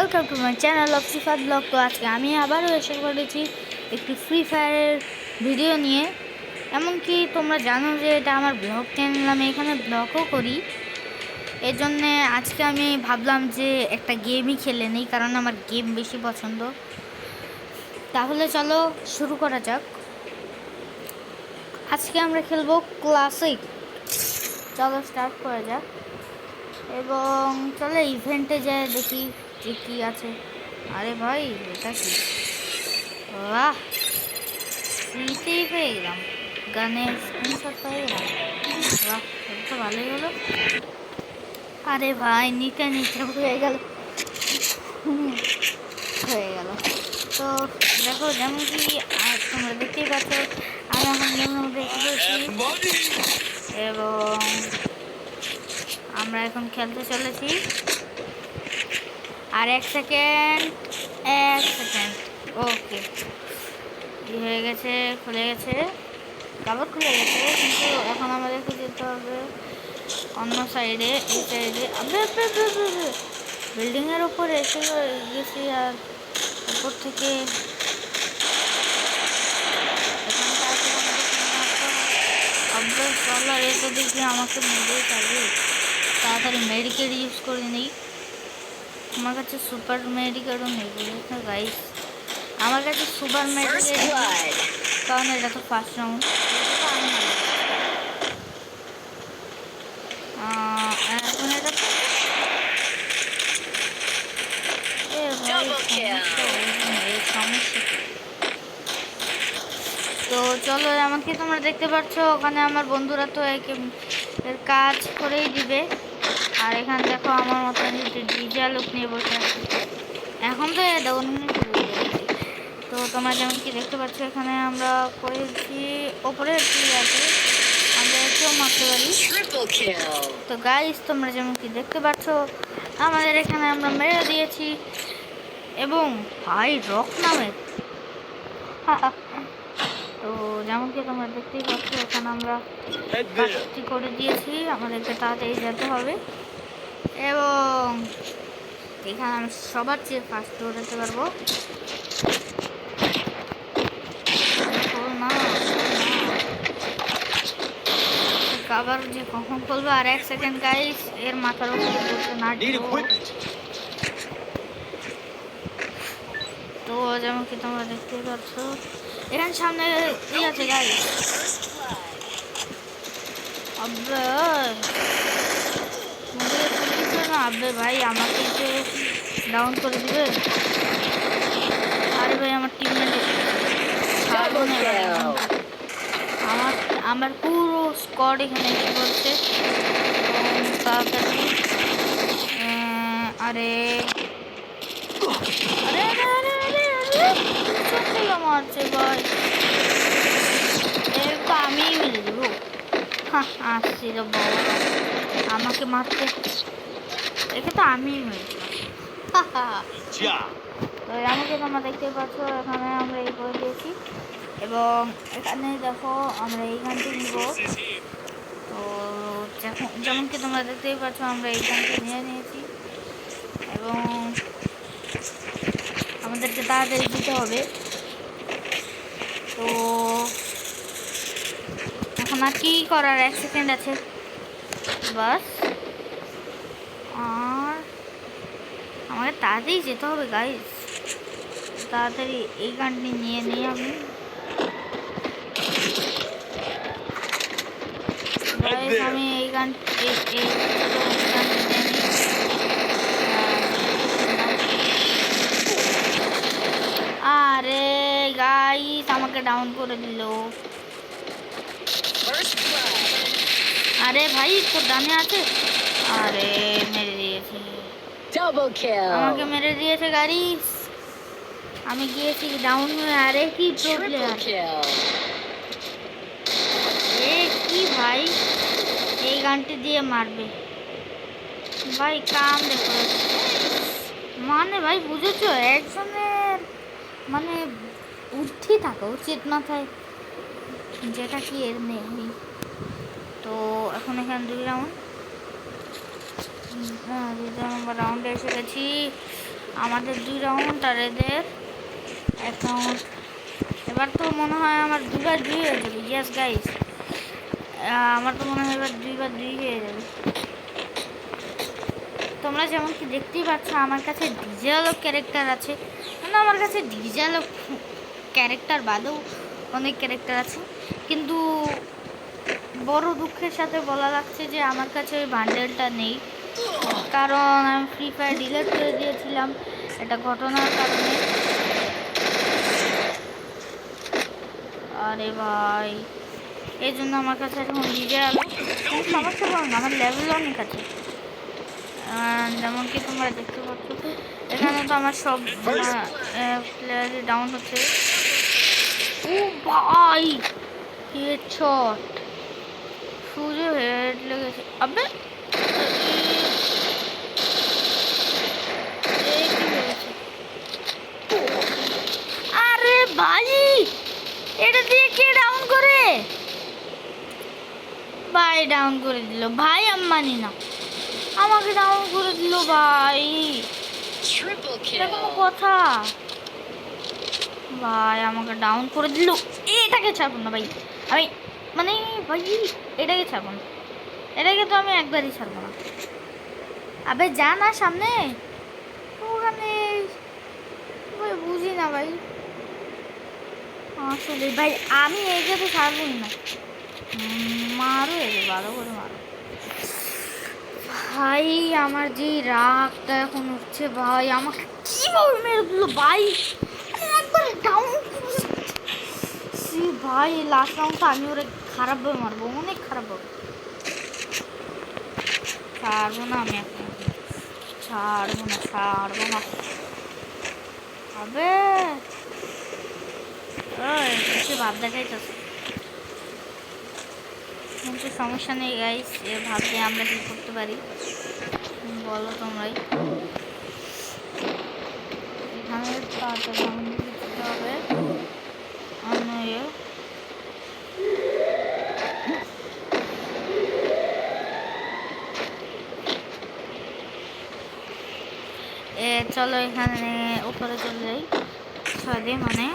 Welcome to my channel of Sifat blog. তো আজকে আমি আবারও এসে পড়েছি একটি ফ্রি ফায়ারের ভিডিও নিয়ে। এমনকি তোমরা জানো যে এটা আমার ব্লগ চ্যানেল, আমি এখানে ব্লগও করি। এর জন্যে আজকে আমি ভাবলাম যে একটা গেমই খেলে নিই, কারণ আমার গেম বেশি পছন্দ। তাহলে চলো শুরু করা যাক। আজকে আমরা খেলবো ক্লাসিক। চলো স্টার্ট করা যাক এবং চলো ইভেন্টে যায় দেখি যে কি আছে। আরে ভাই এটা কি, বাহ, ফ্রিতেই পেয়ে গেলাম, গানের স্ক্রিনশট পেয়ে গেলাম। বাহ, এটা তো ভালোই হলো। আরে ভাই নিতে নিতে হয়ে গেল। হয়ে গেল। তো দেখো, যেমন কি তোমরা দেখতেই পাচ্ছ আমি এখন গেমের মধ্যে এসেছি এবং আমরা এখন খেলতে চলেছি। আর এক সেকেন্ড, ওকে, হয়ে গেছে, খুলে গেছে, কাবার খুলে গেছে। কিন্তু এখন আমাদেরকে যেতে হবে অন্য সাইডে, এই সাইডে। বিল্ডিংয়ের উপরে এসে গেছি আর উপর থেকে এ তো দেখি আমাকে মেরেই যাবে। তাড়াতাড়ি মেডিকেট ইউজ করে নিই। আমার কাছে সুপার মেডিকেটও নেই, বুঝেছো গাইস। আমার কাছে সুপার মেডিকেট, কারণ এটা তো ফার্স্ট রাউন্ড। এখন এটা সমস্যা। তো চলো, আমাকে তোমরা দেখতে পাচ্ছ ওখানে আমার বন্ধুরা তো এর কাজ করেই দিবে। আর এখানে দেখো আমার মতো ডিজা লুক নিয়ে বসে আছে। এখন তো তো তোমরা যেমন কি দেখতে পাচ্ছ এখানে আমরা করেছি ওপরে আছে, আমরা কেউ মারতে পারি। তো গাইস তোমরা যেমন কি দেখতে পাচ্ছ আমাদের এখানে আমরা মেরে দিয়েছি এবং ভাই রক নামে। তো যেমন কি তোমরা দেখতেই পাচ্ছ এখানে আমরা কাজটি করে দিয়েছি, আমাদেরকে তাড়াতাড়ি যেতে হবে এবং এখানে আমি সবার চেয়ে ফার্স্ট দৌড়াতে পারবো। আবার যে কখন খুলবে, আর এক সেকেন্ড গাইস, এর মাথার উপরে বসে না। তো যেমন কি তোমরা দেখতে পাচ্ছ এখানে সামনে এই আছে গাইস। আবে ভাই আমাকে যে ডাউন করে দিবে। আরে ভাই আমার টিমমেট আমার পুরো স্কোয়াড এখানে এসে পড়ছে তাড়াতাড়ি। আরে আরে আরে আরে আরে আরে মারছে ভাই, এরকম আমি মেরে দেবো। আসছি রে বাবা, আমাকে মারতে একে তো আমি মেরেছিলাম। তো আমাকে তোমরা দেখতে পাচ্ছ এখানে আমরা এই করে দিয়েছি এবং এখানে দেখো আমরা এই গানটি নিব। তো যেমন কি তোমরা দেখতেই পাচ্ছ আমরা এই গানটি নিয়ে নিয়েছি এবং আমাদেরকে তাড়াতাড়ি দিতে হবে। তো এখন আর কি করার, এক সেকেন্ড আছে বাস, আর আমাকে তাড়াতাড়ি যেতে হবে গাইস। তাড়াতাড়ি এই গানটি নিয়ে নিই আমি। আমি এই গানটি আরে গাইস আমাকে ডাউন করে দিল। আরে ভাই তো ডানে আছে, আরে মেরে দিয়েছে, আমাকে মেরে দিয়েছে গাইস। আমি গিয়েছি ডাউন হয়ে। আরে কি প্রবলেম, কি ভাই এই গানটি দিয়ে মারবে ভাই, কাম দেখো মানে ভাই বুঝেছো, একজনের মানে বুদ্ধি থাকা উচিত মাথায়, যেটা কি এর নেই। তো এখন এখানে 2 রাউন্ড, 2 নম্বর রাউন্ডে এসে গেছি। আমাদের 2 রাউন্ড আর এদের 1 রাউন্ড। এবার তো মনে হয় আমার 2/2 হয়ে যাবে। ইয়েস গাইস, আমার তো মনে হয় এবার 2/2 হয়ে যাবে। তোমরা যেমন কি দেখতেই পাচ্ছ আমার কাছে ডিজেলও ক্যারেক্টার আছে, মানে আমার কাছে ডিজেলও ক্যারেক্টার বাদেও অনেক ক্যারেক্টার আছে, কিন্তু বড় দুঃখের সাথে বলা লাগছে যে আমার কাছে ওই বান্ডেলটা নেই, কারণ আমি ফ্রি ফায়ার ডিলিট করে দিয়েছিলাম এটা ঘটনার কারণে। আরে ভাই, এই জন্য আমার কাছে এখন ডিজে আলো, কোনো সমস্যা করো না, আমার লেভেল অনেক আছে। যেমন কি তোমরা দেখতে পাচ্ছ এখানে তো আমার সব প্লেয়ারই ডাউন হচ্ছে। ও ভাই, হেডশট, সুজে হেড লেগেছে। আবে আরে ভাই, এটা দিয়ে কে ডাউন করে? ভাই ডাউন করে দিল ভাই, আমি মানি না, আমাকে ডাউন করে দিল ভাই, এটা কোনো কথা? ভাই আমাকে ডাউন করে দিল, এটাকে ছাড়বো না ভাই আমি, মানে ভাই এটাকে ছাড়বো না, এটাকে তো আমি একবারই ছাড়বো না। আবে যা না সামনে, ওখানে ভাই বুঝি না ভাই, আসলে ভাই আমি এইটা তো ছাড়বই না। মারো একে, ভালো করে মারো ভাই। আমার যে রাগটা এখন উঠছে ভাই, আমাকে কিভাবে মেরে দিল ভাই, একবার ডাউন ভাই। লাস্ট রাউন্ডটা আমি ওরে খারাপভাবে মারবো, অনেক খারাপভাবে। ছাড়বো না আমি এখন, ছাড়বো না, ছাড়বো না। আবে ওই ভাব দেখাইতেছে, কিন্তু সমস্যা নেই গাইস, এ ভাবতে আমরা কি করতে পারি বলো তোমরাই। এখানে তাড়াতাড়ি আমাদের যেতে হবে, চলো এখানে উপরে চলে যাই সরি, মানে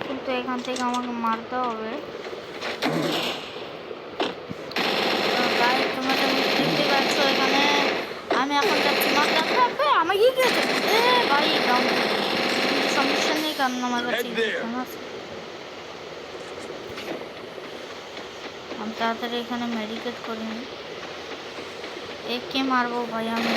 কিন্তু এখান থেকে আমাকে মারতে হবে। তোমরা দেখতে পাচ্ছ এখানে আমি এখন যাচ্ছি মারতে, আমার কি গেছে ভাই ডাউন, সমস্যা নেই কারণ আমার কাছে আমি তাড়াতাড়ি এখানে মেডিকেট করিনি। একে মারবো ভাই আমি,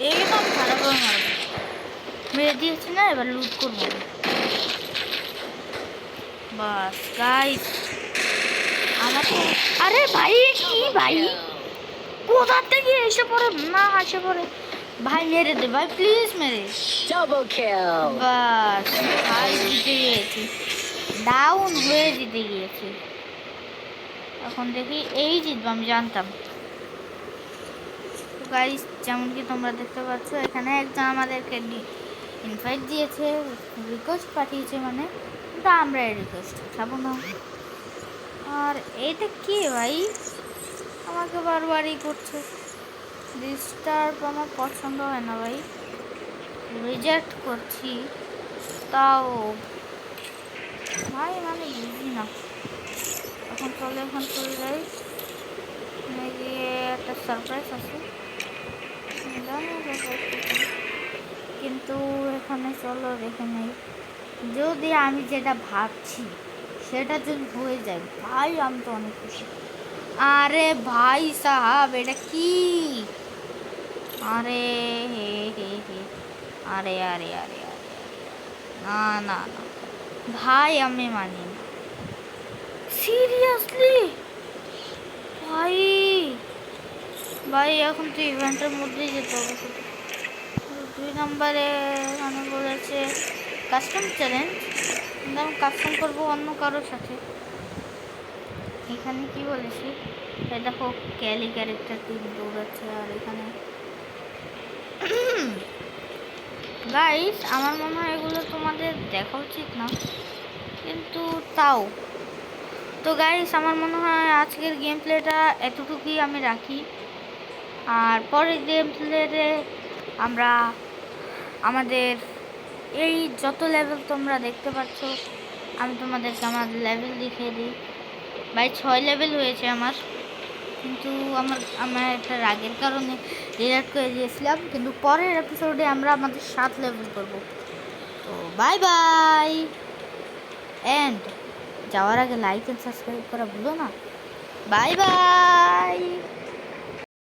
একদম খারাপ করে মারবো, মেরে দিয়েছি না, এবার লুট করবো বাস গাইস। আমার তো আরে ভাই কি ভাই, কোথা থেকে এসে পড়ে না আসে পড়ে ভাই, মেরে দে ভাই প্লিজ, মেরে বাস ভাই, জিতে গিয়েছি, ডাউন হয়ে জিতে গিয়েছি। এখন দেখি এই জিতবো, আমি জানতাম। গাইস যেমন কি তোমরা দেখতে পাচ্ছ এখানে একজন আমাদেরকে ইনভাইট দিয়েছে, রিকোয়েস্ট পাঠিয়েছে, মানে কিন্তু আমরা এই রিকোয়েস্ট খাবো না। আর এটা কি ভাই, আমাকে বারবারই করছে ডিস্টার্ব, আমার পছন্দ হয় না ভাই, রিজেক্ট করছি তাও ভাই, মানে বুঝি না। এখন চলে, এখন চলে যাই, গিয়ে একটা সারপ্রাইজ আছে কিন্তু এখানে চলো দেখে নেই, যদি আমি যেটা ভাবছি সেটা যদি হয়ে যায় ভাই আমি তো অনেক খুশি। আরে ভাই সাহাব এটা কি, আরে হে হে হে, আরে আরে আরে আরে না না না ভাই, আমি মানি না সিরিয়াসলি ভাই, ভাই এখন তো ইভেন্টের মধ্যেই যেতে হবে। 2 নম্বরে এখানে বলেছে কাস্টম চ্যালেঞ্জ, কিন্তু আমি কাস্টম করবো অন্য কারোর সাথে। এখানে কি বলেছি দেখো, ক্যালি ক্যারেক্টার 3 দৌড়াচ্ছে, আর এখানে গাইস আমার মনে হয় এগুলো তোমাদের দেখা উচিত না, কিন্তু তাও তো গাইস আমার মনে হয় আজকের গেম প্লেটা এতটুকুই আমি রাখি। আর পরের গেম প্লেতে আমরা আমাদের এই যত লেভেল তোমরা দেখতে পাচ্ছ, আমি তোমাদেরকে আমার লেভেল দেখিয়ে দিই। ভাই 6 লেভেল হয়েছে আমার, কিন্তু আমার একটা রাগের কারণে ডিলিট করে দিয়েছিলাম। কিন্তু পরের এপিসোডে আমরা আমাদের 7 লেভেল করব। তো বাই বাই, এন্ড যাওয়ার আগে লাইক এন্ড সাবস্ক্রাইব করা ভুলো না। Bye bye.